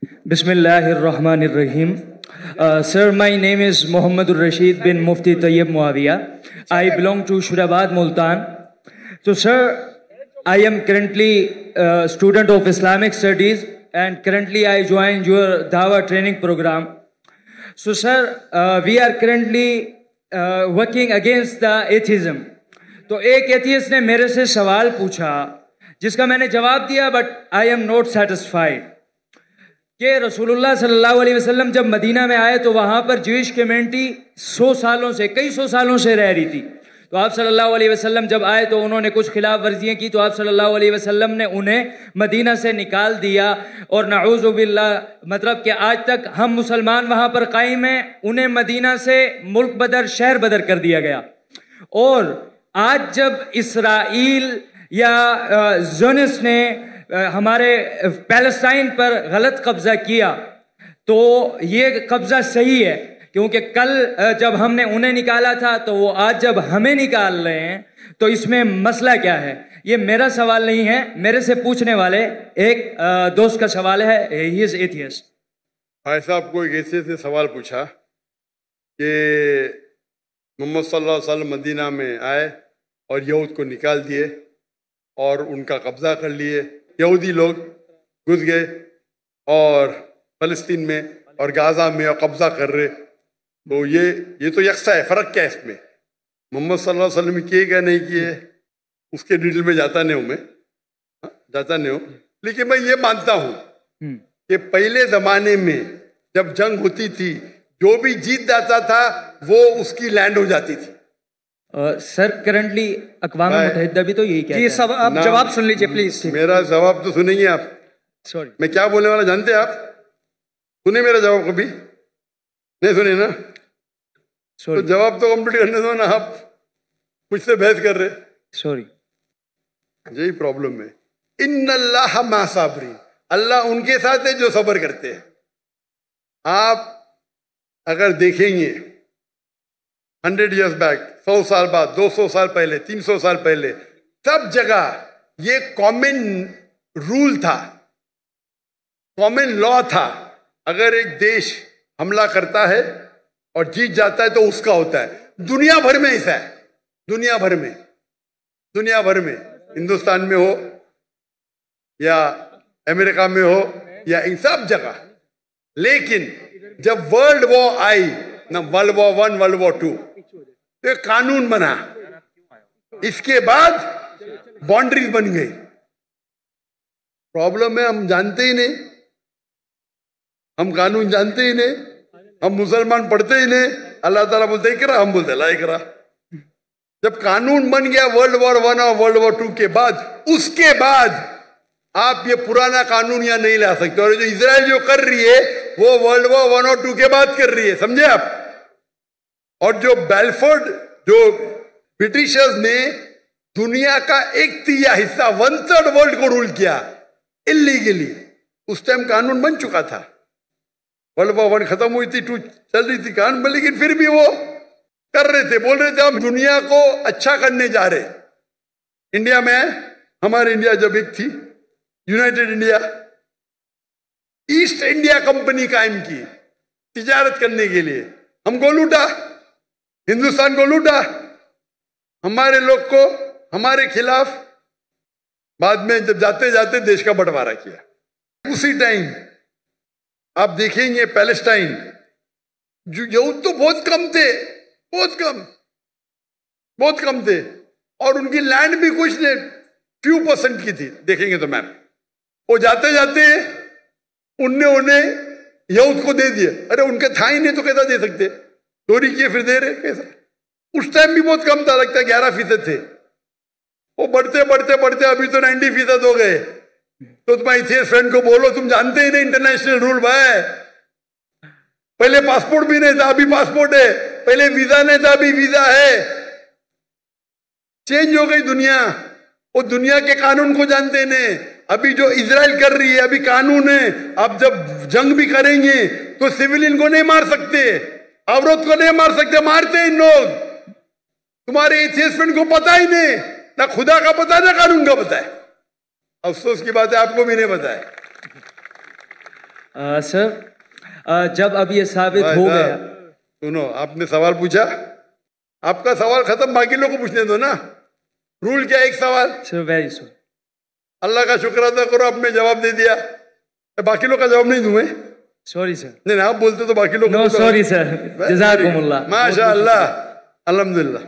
Bismillahirrahmanirrahim. Sir, my name is Mohammedur Rashid bin Mufti Tayyib Muawiya. I belong to Shurabad, Multan. So, sir, I am currently a student of Islamic Studies and currently I joined your Dawah training program. So, sir, we are currently working against the atheism. तो एक atheist ने मेरे से सवाल पूछा जिसका मैंने जवाब दिया, but I am not satisfied कि रसूलुल्लाह सल्लल्लाहु अलैहि वसल्लम जब मदीना में आए तो वहाँ पर ज्यूइश कम्युनिटी कई सौ सालों से रह रही थी। तो आप सल्लल्लाहु अलैहि वसल्लम जब आए तो उन्होंने कुछ खिलाफ वर्जियाँ की, तो आप सल्लल्लाहु अलैहि वसल्लम ने उन्हें मदीना से निकाल दिया। और नऊज़ु बिल्लाह, मतलब कि आज तक हम मुसलमान वहाँ पर कायम हैं, उन्हें मदीना से मुल्क बदर, शहर बदर कर दिया गया। और आज जब इसराइल या ज़ोनिस्ट ने हमारे पैलेस्टाइन पर गलत कब्जा किया तो ये कब्जा सही है, क्योंकि कल जब हमने उन्हें निकाला था तो वो आज जब हमें निकाल रहे हैं, तो इसमें मसला क्या है? ये मेरा सवाल नहीं है, मेरे से पूछने वाले एक दोस्त का सवाल है। He is atheist. भाई साहब को एक ऐसे से सवाल पूछा कि मोहम्मद सल्लल्लाहु अलैहि वसल्लम मदीना में आए और यहूद को निकाल दिए और उनका कब्जा कर लिए। यहूदी लोग घुस गए और फ़लस्तीन में और गाज़ा में और कब्जा कर रहे। तो ये तो यकसा है, फ़र्क क्या है इसमें? मोहम्मद सल्लल्लाहु अलैहि वसल्लम किए क्या नहीं किए उसके डिटेल में जाता नहीं हूँ मैं, जाता नहीं हूँ। लेकिन मैं ये मानता हूँ कि पहले ज़माने में जब जंग होती थी, जो भी जीत जाता था वो उसकी लैंड हो जाती थी। सर, करंटली अक़वाम मुत्तहिदा भी तो यही कहता है। सब आप जवाब सुन लीजिए प्लीज। मेरा जवाब तो सुनेंगे आप। सॉरी, मैं क्या बोलने वाला जानते हैं आप? सुने मेरा जवाब कभी? नहीं सुने ना? तो जवाब तो कंप्लीट करने दो ना, आप मुझसे बहस कर रहे। सॉरी, यही प्रॉब्लम है। इन्नल्लाह मा साबरीन, अल्लाह उनके साथ है जो सब्र करते हैं। आप अगर देखेंगे 100 years बैक, 100 साल बाद, 200 साल पहले, 300 साल पहले, सब जगह ये कॉमन रूल था, कॉमन लॉ था। अगर एक देश हमला करता है और जीत जाता है तो उसका होता है। दुनिया भर में ऐसा है, दुनिया भर में, हिंदुस्तान में हो या अमेरिका में हो या इन सब जगह। लेकिन जब वर्ल्ड वॉर आई ना, वर्ल्ड वॉर 1, वर्ल्ड वॉर 2, तो कानून बना, इसके बाद बाउंड्रीज बन गई। प्रॉब्लम है हम जानते ही नहीं, हम कानून जानते ही नहीं, हम मुसलमान पढ़ते ही नहीं। अल्लाह ताला बोलते इकरा, हम बोलते ला इकरा। जब कानून बन गया वर्ल्ड वॉर 1 और वर्ल्ड वॉर 2 के बाद, उसके बाद आप ये पुराना कानून यहाँ नहीं ला सकते। और जो इजराइल जो कर रही है वो वर्ल्ड वॉर 1 और 2 के बाद कर रही है, समझे आप? और जो बेलफोर्ड, जो ब्रिटिशर्स ने दुनिया का 1/3 हिस्सा, 1/3 वर्ल्ड को रूल किया इलीगली, उस टाइम कानून बन चुका था। वर्ल्ड वॉर 1 खत्म हुई थी, 2 चल रही थी कानून, लेकिन फिर भी वो कर रहे थे, बोल रहे थे हम दुनिया को अच्छा करने जा रहे। इंडिया में, हमारी इंडिया जब एक थी, United India, east India company कायम की तिजारत करने के लिए। हमको लूटा, हिंदुस्तान को लूटा, हमारे लोग को हमारे खिलाफ। बाद में जब जाते जाते देश का बंटवारा किया। उसी टाइम आप देखेंगे पैलेस्टाइन, जो यहूद तो बहुत कम थे, बहुत कम थे, और उनकी लैंड भी कुछ नहीं, few % की थी। देखेंगे तो मैप, वो जाते जाते उन्हें यहूद को दे दिए। अरे उनके था ही नहीं तो कैसा दे सकते? चोरी किए फिर दे रहे, कैसा? उस टाइम भी बहुत कम था, लगता है 11% थे। वो बढ़ते बढ़ते बढ़ते अभी तो 90% हो गए। तो तुम्हारे फ्रेंड को बोलो, तुम जानते ही नहीं इंटरनेशनल रूल भाई। पहले पासपोर्ट भी नहीं था, अभी पासपोर्ट है। पहले वीजा नहीं था, अभी वीजा है। चेंज हो गई दुनिया। वो दुनिया के कानून को जानते नहीं। अभी जो इजराइल कर रही है, अभी कानून है। अब जब जंग भी करेंगे तो सिविलियन को नहीं मार सकते, औरत को नहीं मार सकते, मारते इन लोग। तुम्हारे एथियस्ट को पता ही नहीं, ना खुदा का पता है ना कानून का पता है। अफसोस की बात है, आपको भी नहीं पता है। सर जब अब ये साबित हो गया, सुनो, आपने सवाल पूछा, आपका सवाल खत्म, बाकी लोग को पूछने दो ना। रूल क्या, एक सवाल। Sir very sorry. अल्लाह का शुक्र अदा करो, आपने जवाब दे दिया, बाकी लोग का जवाब नहीं दूं मैं। Sorry sir. नहीं, आप बोलते तो बाकी लोग। नो सॉरी सर, जज़ाकुमुल्लाह। माशाअल्लाह, अल्हम्दुलिल्लाह।